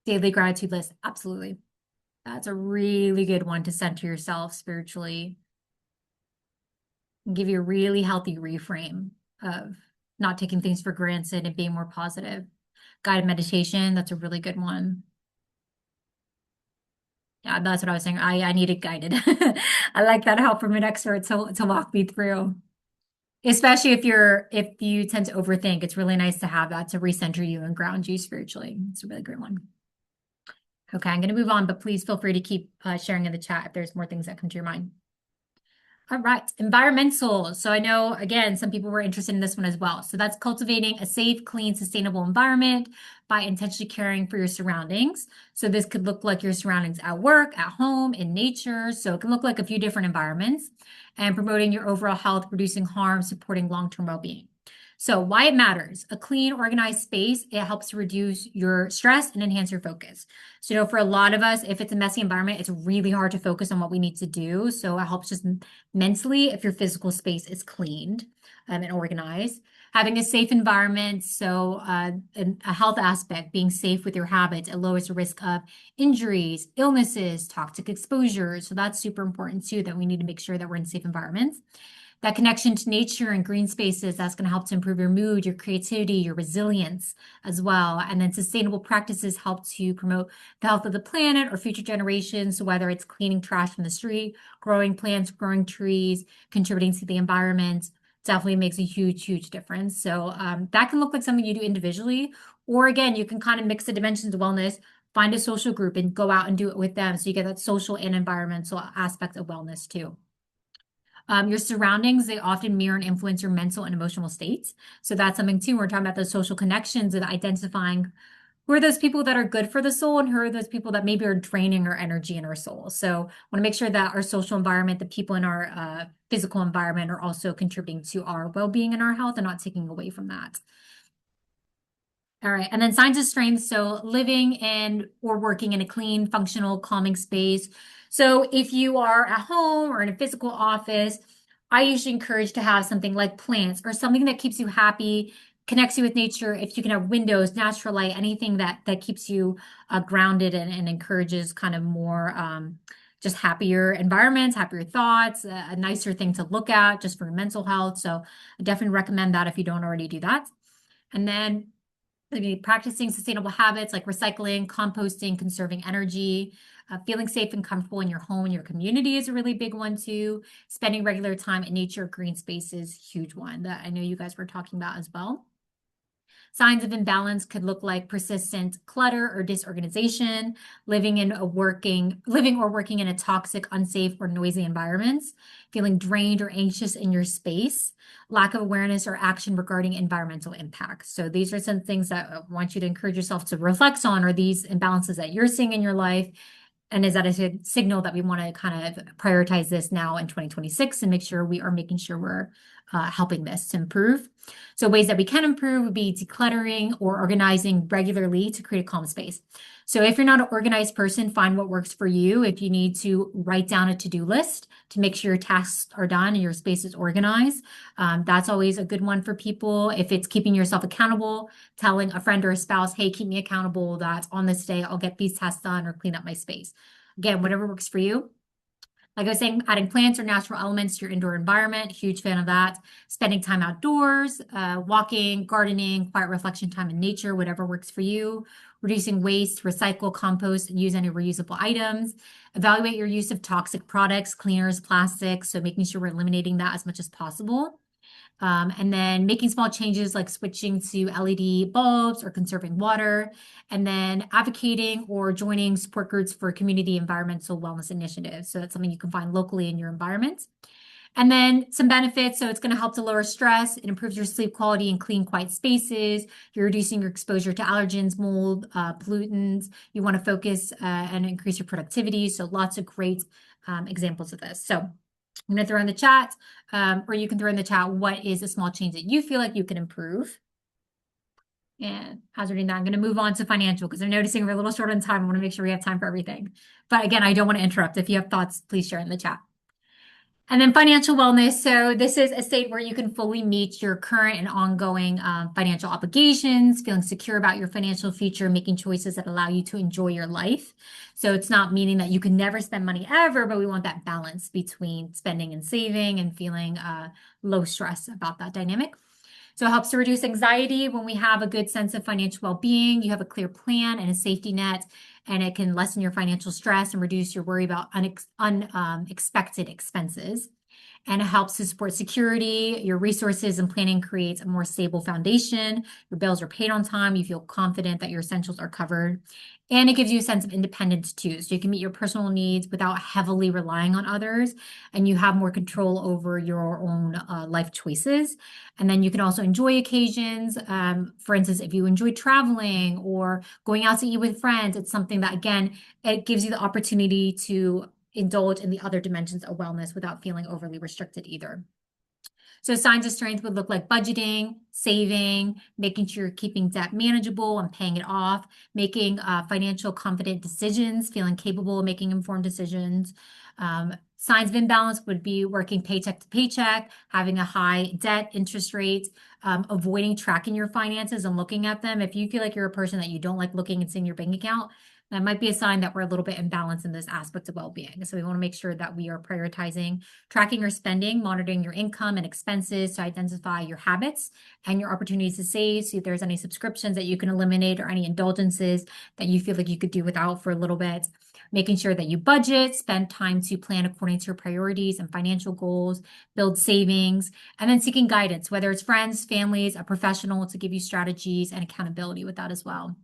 Daily gratitude list, absolutely. That's a really good one to center yourself spiritually and give you a really healthy reframe of not taking things for granted and being more positive. Guided meditation, that's a really good one. Yeah, that's what I was saying. I need it guided. I like that help from an expert to walk me through. Especially if you tend to overthink, it's really nice to have that to recenter you and ground you spiritually. It's a really great one. Okay, I'm going to move on, but please feel free to keep sharing in the chat if there's more things that come to your mind. All right, environmental. So I know, again, some people were interested in this one as well. So that's cultivating a safe, clean, sustainable environment by intentionally caring for your surroundings. So this could look like your surroundings at work, at home, in nature. So it can look like a few different environments and promoting your overall health, reducing harm, supporting long-term well-being. So why it matters. A clean, organized space, it helps to reduce your stress and enhance your focus. So, for a lot of us, if it's a messy environment, it's really hard to focus on what we need to do. So it helps just mentally if your physical space is cleaned and organized. Having a safe environment, so a health aspect, being safe with your habits, it lowers the risk of injuries, illnesses, toxic exposures. So that's super important too, that we need to make sure that we're in safe environments. That connection to nature and green spaces, that's going to help to improve your mood, your creativity, your resilience as well. And then sustainable practices help to promote the health of the planet or future generations. So whether it's cleaning trash from the street, growing plants, growing trees, contributing to the environment, definitely makes a huge, huge difference. So that can look like something you do individually, or again, you can kind of mix the dimensions of wellness, find a social group and go out and do it with them. So you get that social and environmental aspect of wellness too. Your surroundings, they often mirror and influence your mental and emotional states. So that's something too. We're talking about those social connections and identifying who are those people that are good for the soul and who are those people that maybe are draining our energy and our soul. So I want to make sure that our social environment, the people in our physical environment are also contributing to our well-being and our health and not taking away from that. All right. And then signs of strength. So living in or working in a clean, functional, calming space. So if you are at home or in a physical office, I usually encourage to have something like plants or something that keeps you happy, connects you with nature. If you can have windows, natural light, anything that keeps you grounded and encourages kind of more just happier environments, happier thoughts, a nicer thing to look at just for your mental health. So I definitely recommend that if you don't already do that. And then maybe practicing sustainable habits like recycling, composting, conserving energy, feeling safe and comfortable in your home and your community is a really big one too. Spending regular time in nature, green spaces, huge one that I know you guys were talking about as well. Signs of imbalance could look like persistent clutter or disorganization, living or working in a toxic, unsafe, or noisy environments, feeling drained or anxious in your space, lack of awareness or action regarding environmental impacts. So these are some things that I want you to encourage yourself to reflect on, are these imbalances that you're seeing in your life? And is that a signal that we want to kind of prioritize this now in 2026 and make sure we are making sure we're helping this to improve? So ways that we can improve would be decluttering or organizing regularly to create a calm space. So if you're not an organized person, find what works for you. If you need to write down a to-do list to make sure your tasks are done and your space is organized, that's always a good one for people. If it's keeping yourself accountable, telling a friend or a spouse, hey, keep me accountable that on this day, I'll get these tasks done or clean up my space. Again, whatever works for you. Like I was saying, adding plants or natural elements to your indoor environment, huge fan of that. Spending time outdoors, walking, gardening, quiet reflection time in nature, whatever works for you. Reducing waste, recycle, compost, and use any reusable items. Evaluate your use of toxic products, cleaners, plastics, so making sure we're eliminating that as much as possible. And then making small changes like switching to LED bulbs or conserving water, and then advocating or joining support groups for community environmental wellness initiatives. So that's something you can find locally in your environment. And then some benefits. So it's going to help to lower stress. It improves your sleep quality in clean, quiet spaces. You're reducing your exposure to allergens, mold, pollutants. You want to focus and increase your productivity. So lots of great examples of this. So I'm going to throw in the chat, or you can throw in the chat, what is a small change that you feel like you can improve? And as we're doing that, I'm going to move on to financial because I'm noticing we're a little short on time. I want to make sure we have time for everything. But again, I don't want to interrupt. If you have thoughts, please share in the chat. And then financial wellness. So this is a state where you can fully meet your current and ongoing financial obligations, feeling secure about your financial future, making choices that allow you to enjoy your life. So it's not meaning that you can never spend money ever, but we want that balance between spending and saving and feeling low stress about that dynamic. So it helps to reduce anxiety when we have a good sense of financial well-being. You have a clear plan and a safety net, and it can lessen your financial stress and reduce your worry about unexpected expenses. and it helps to support security, your resources, and planning creates a more stable foundation. Your bills are paid on time. You feel confident that your essentials are covered. And it gives you a sense of independence too. So you can meet your personal needs without heavily relying on others, and you have more control over your own life choices. And then you can also enjoy occasions. For instance, if you enjoy traveling or going out to eat with friends, it's something that, again, it gives you the opportunity to indulge in the other dimensions of wellness without feeling overly restricted either. So signs of strength would look like budgeting, saving, making sure you're keeping debt manageable and paying it off, making financial confident decisions, feeling capable of making informed decisions. Signs of imbalance would be working paycheck to paycheck, having a high debt interest rate, avoiding tracking your finances and looking at them. If you feel like you're a person that you don't like looking and seeing your bank account, that might be a sign that we're a little bit imbalanced in this aspect of well-being. So we want to make sure that we are prioritizing tracking your spending, monitoring your income and expenses to identify your habits and your opportunities to save. See if there's any subscriptions that you can eliminate or any indulgences that you feel like you could do without for a little bit. Making sure that you budget, spend time to plan according to your priorities and financial goals, build savings, and then seeking guidance, whether it's friends, families, a professional to give you strategies and accountability with that as well.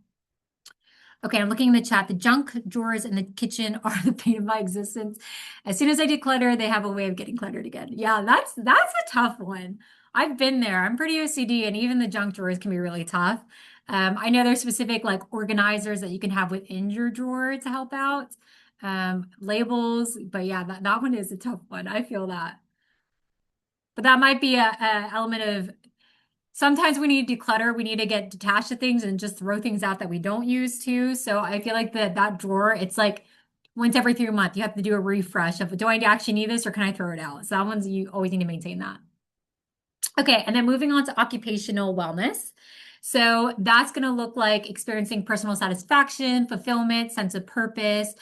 Okay, I'm looking in the chat. The junk drawers in the kitchen are the pain of my existence. As soon as I declutter, they have a way of getting cluttered again. Yeah, that's a tough one. I've been there. I'm pretty OCD, and even the junk drawers can be really tough. I know there's specific like organizers that you can have within your drawer to help out. Labels, but yeah, that one is a tough one. I feel that. But that might be a element of sometimes we need to declutter. We need to get detached of things and just throw things out that we don't use too. So I feel like that drawer, it's like once every 3 months, you have to do a refresh of, do I actually need this or can I throw it out? So that one's, you always need to maintain that. Okay, and then moving on to occupational wellness. So that's going to look like experiencing personal satisfaction, fulfillment, sense of purpose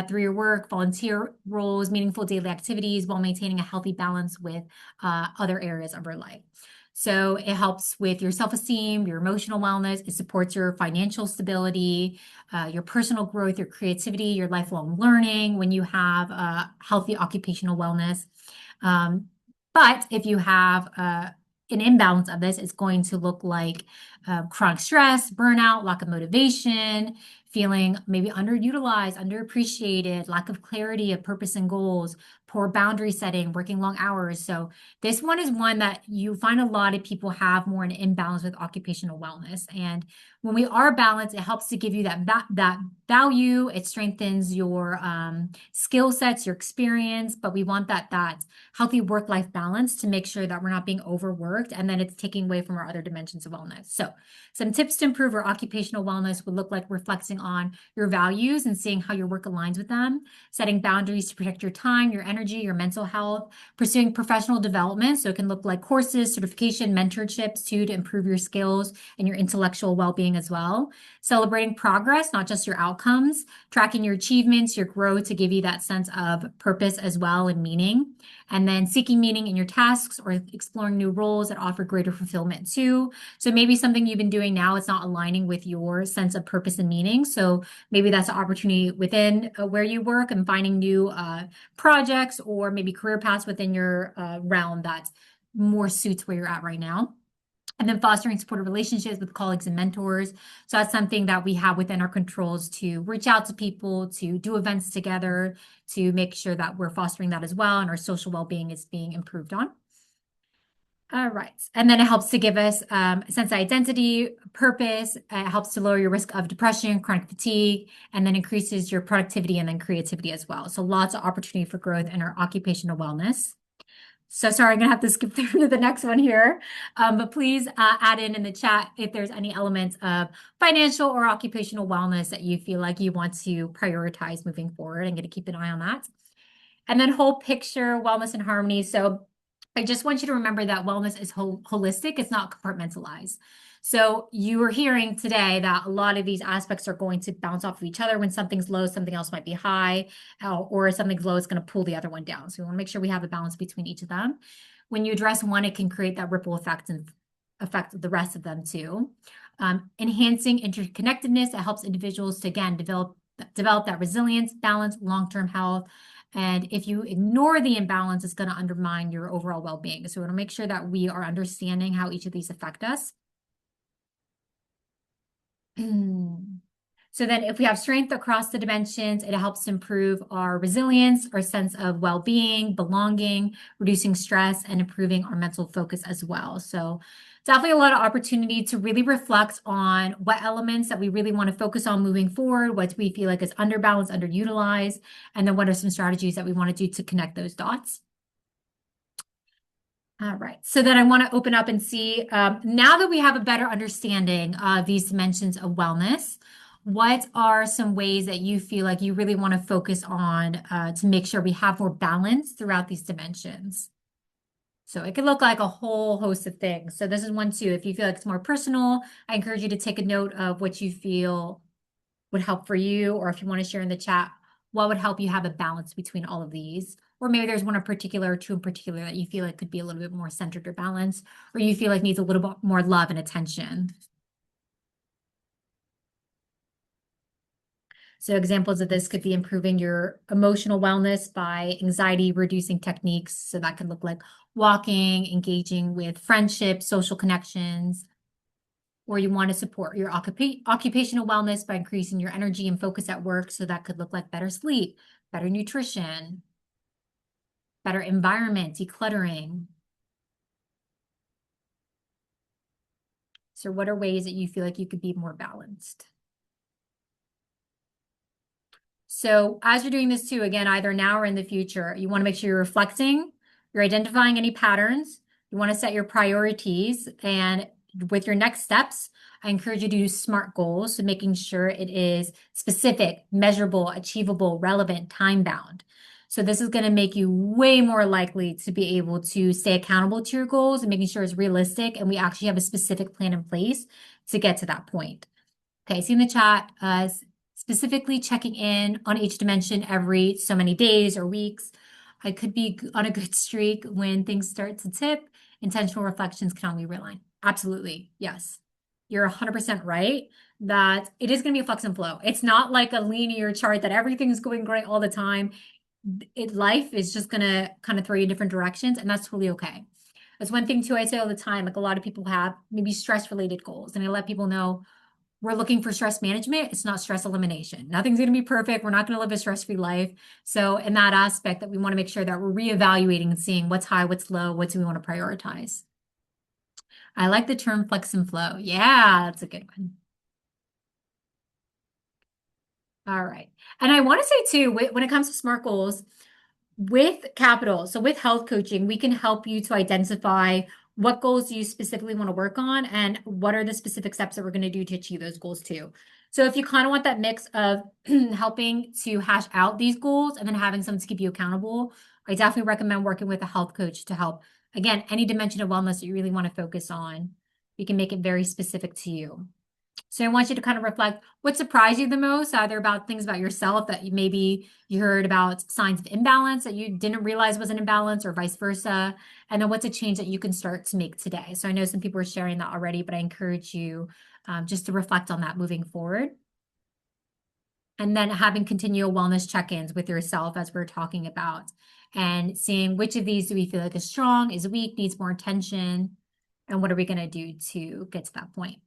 through your work, volunteer roles, meaningful daily activities while maintaining a healthy balance with other areas of your life. So it helps with your self-esteem, your emotional wellness. It supports your financial stability, your personal growth, your creativity, your lifelong learning when you have healthy occupational wellness. But if you have an imbalance of this, it's going to look like chronic stress, burnout, lack of motivation, feeling maybe underutilized, underappreciated, lack of clarity of purpose and goals, poor boundary setting, working long hours. So this one is one that you find a lot of people have more an imbalance with occupational wellness. And when we are balanced, it helps to give you that value. It strengthens your skill sets, your experience, but we want that healthy work-life balance to make sure that we're not being overworked and then it's taking away from our other dimensions of wellness. So some tips to improve our occupational wellness would look like reflecting on your values and seeing how your work aligns with them, setting boundaries to protect your time, your energy, your mental health, pursuing professional development. So it can look like courses, certification, mentorships too, to improve your skills and your intellectual well-being as well. Celebrating progress, not just your outcomes, tracking your achievements, your growth to give you that sense of purpose as well and meaning. And then seeking meaning in your tasks or exploring new roles that offer greater fulfillment too. So maybe something you've been doing now, it's not aligning with your sense of purpose and meaning. So maybe that's an opportunity within where you work and finding new projects or maybe career paths within your realm that more suits where you're at right now. And then fostering supportive relationships with colleagues and mentors. So that's something that we have within our controls to reach out to people, to do events together, to make sure that we're fostering that as well. And our social well-being is being improved on. All right. And then it helps to give us a sense of identity, purpose. It helps to lower your risk of depression, chronic fatigue, and then increases your productivity and then creativity as well. So lots of opportunity for growth in our occupational wellness. So sorry, I'm gonna have to skip through to the next one here. But please add in the chat if there's any elements of financial or occupational wellness that you feel like you want to prioritize moving forward. I'm gonna keep an eye on that. And then whole picture, wellness and harmony. So I just want you to remember that wellness is holistic. It's not compartmentalized. So you are hearing today that a lot of these aspects are going to bounce off of each other. When something's low, something else might be high, or something's low, it's going to pull the other one down. So we want to make sure we have a balance between each of them. When you address one, it can create that ripple effect and affect the rest of them too. Enhancing interconnectedness, it helps individuals to, again, develop that resilience, balance, long-term health. And if you ignore the imbalance, it's going to undermine your overall well-being. So we want to make sure that we are understanding how each of these affect us. So then if we have strength across the dimensions, it helps improve our resilience, our sense of well-being, belonging, reducing stress, and improving our mental focus as well. So definitely a lot of opportunity to really reflect on what elements that we really want to focus on moving forward, what we feel like is underbalanced, underutilized, and then what are some strategies that we want to do to connect those dots. All right, so then I want to open up and see, now that we have a better understanding of these dimensions of wellness, what are some ways that you feel like you really want to focus on to make sure we have more balance throughout these dimensions? So it could look like a whole host of things. So this is one too. If you feel like it's more personal, I encourage you to take a note of what you feel would help for you, or if you want to share in the chat, what would help you have a balance between all of these? Or maybe there's one in particular or two in particular that you feel like could be a little bit more centered or balanced, or you feel like needs a little bit more love and attention. So examples of this could be improving your emotional wellness by anxiety reducing techniques. So that could look like walking, engaging with friendships, social connections, or you want to support your occupational wellness by increasing your energy and focus at work. So that could look like better sleep, better nutrition, better environment, decluttering. So what are ways that you feel like you could be more balanced? So as you're doing this too, again, either now or in the future, you want to make sure you're reflecting, you're identifying any patterns, you want to set your priorities, and with your next steps, I encourage you to do SMART goals. So making sure it is specific, measurable, achievable, relevant, time-bound. So this is going to make you way more likely to be able to stay accountable to your goals and making sure it's realistic and we actually have a specific plan in place to get to that point. Okay, see in the chat, specifically checking in on each dimension every so many days or weeks. I could be on a good streak when things start to tip. Intentional reflections can only realign. Absolutely, yes. You're 100% right that it is going to be a flux and flow. It's not like a linear chart that everything's going great all the time. Life is just going to kind of throw you in different directions, and that's totally okay. That's one thing too I say all the time, like a lot of people have maybe stress-related goals, and I let people know, we're looking for stress management. It's not stress elimination. Nothing's going to be perfect. We're not going to live a stress-free life. So in that aspect that we want to make sure that we're reevaluating and seeing what's high, what's low, what do we want to prioritize. I like the term flex and flow. Yeah, that's a good one. All right. And I want to say too, when it comes to SMART goals, with capital, so with health coaching, we can help you to identify what goals you specifically want to work on and what are the specific steps that we're going to do to achieve those goals too. So if you kind of want that mix of helping to hash out these goals and then having someone to keep you accountable, I definitely recommend working with a health coach to help. Again, any dimension of wellness that you really want to focus on, we can make it very specific to you. So I want you to kind of reflect what surprised you the most, either about things about yourself that maybe you heard about signs of imbalance that you didn't realize was an imbalance or vice versa. And then what's a change that you can start to make today. So I know some people are sharing that already, but I encourage you just to reflect on that moving forward. And then having continual wellness check-ins with yourself as we're talking about and seeing which of these do we feel like is strong, is weak, needs more attention, and what are we going to do to get to that point.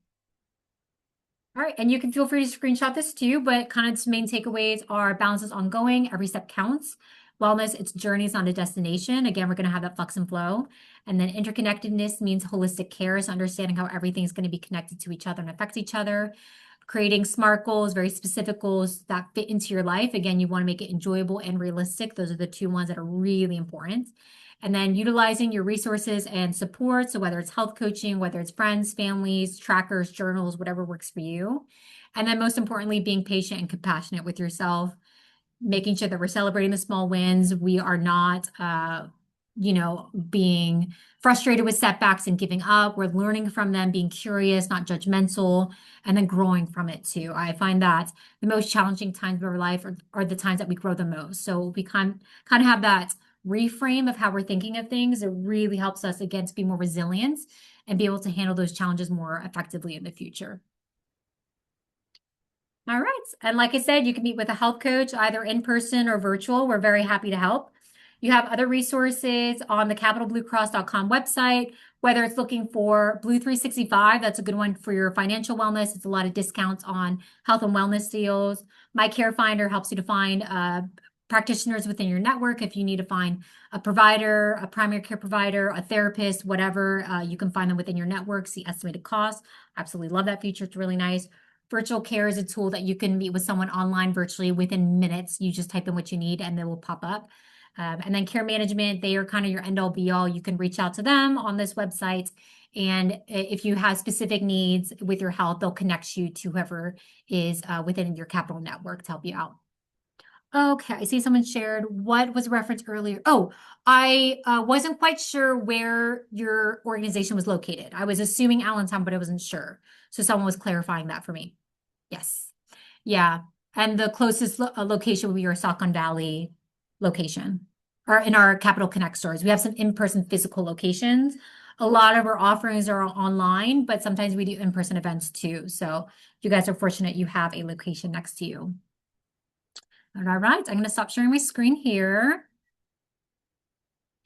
All right, and you can feel free to screenshot this too, but kind of its main takeaways are balance is ongoing, every step counts. Wellness, it's journeys, not a destination. Again, we're going to have that flux and flow. And then interconnectedness means holistic care, so understanding how everything's going to be connected to each other and affect each other. Creating SMART goals, very specific goals that fit into your life. Again, you want to make it enjoyable and realistic. Those are the two ones that are really important. And then utilizing your resources and support. So whether it's health coaching, whether it's friends, families, trackers, journals, whatever works for you. And then most importantly, being patient and compassionate with yourself, making sure that we're celebrating the small wins. We are not, being frustrated with setbacks and giving up. We're learning from them, being curious, not judgmental, and then growing from it too. I find that the most challenging times of our life are the times that we grow the most. So we kind of have that reframe of how we're thinking of things. It really helps us, again, to be more resilient and be able to handle those challenges more effectively in the future. All right. And like I said, you can meet with a health coach either in person or virtual. We're very happy to help. You have other resources on the capitalbluecross.com website, whether it's looking for Blue 365, that's a good one for your financial wellness. It's a lot of discounts on health and wellness deals. My Care Finder helps you to find practitioners within your network. If you need to find a provider, a primary care provider, a therapist, whatever, you can find them within your network, see estimated costs. Absolutely love that feature. It's really nice. Virtual care is a tool that you can meet with someone online virtually within minutes. You just type in what you need and they will pop up. And then care management, they are kind of your end all be all. You can reach out to them on this website. And if you have specific needs with your health, they'll connect you to whoever is within your capital network to help you out. Okay, I see someone shared what was referenced earlier. Oh, I wasn't quite sure where your organization was located. I was assuming Allentown, but I wasn't sure. So someone was clarifying that for me. Yes. Yeah. And the closest location would be your Saucon Valley location or in our Capital Connect stores. We have some in-person physical locations. A lot of our offerings are online, but sometimes we do in-person events too. So you guys are fortunate you have a location next to you. All right. I'm going to stop sharing my screen here.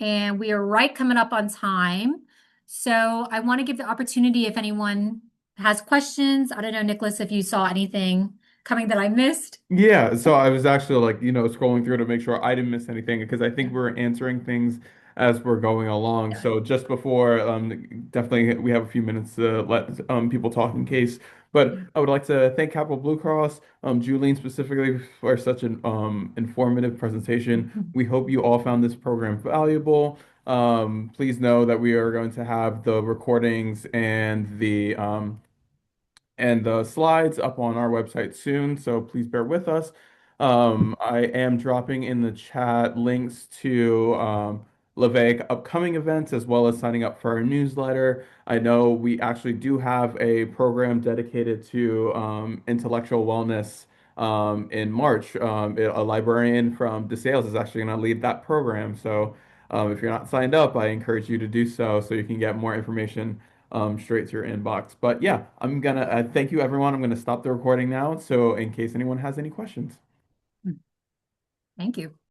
And we are right coming up on time. So I want to give the opportunity if anyone has questions. I don't know, Nicholas, if you saw anything coming that I missed. Yeah, so I was actually like, scrolling through to make sure I didn't miss anything because I think we're answering things as we're going along. Yeah. So just before, definitely we have a few minutes to let people talk in case. But I would like to thank Capital Blue Cross, Juline specifically for such an informative presentation. We hope you all found this program valuable. Please know that we are going to have the recordings and the slides up on our website soon, so please bear with us. I am dropping in the chat links to LVAIC upcoming events as well as signing up for our newsletter. I know we actually do have a program dedicated to intellectual wellness in March. A librarian from DeSales is actually going to lead that program. So if you're not signed up, I encourage you to do so so you can get more information straight to your inbox. But yeah, I'm gonna thank you everyone. I'm gonna stop the recording now. So in case anyone has any questions. Thank you.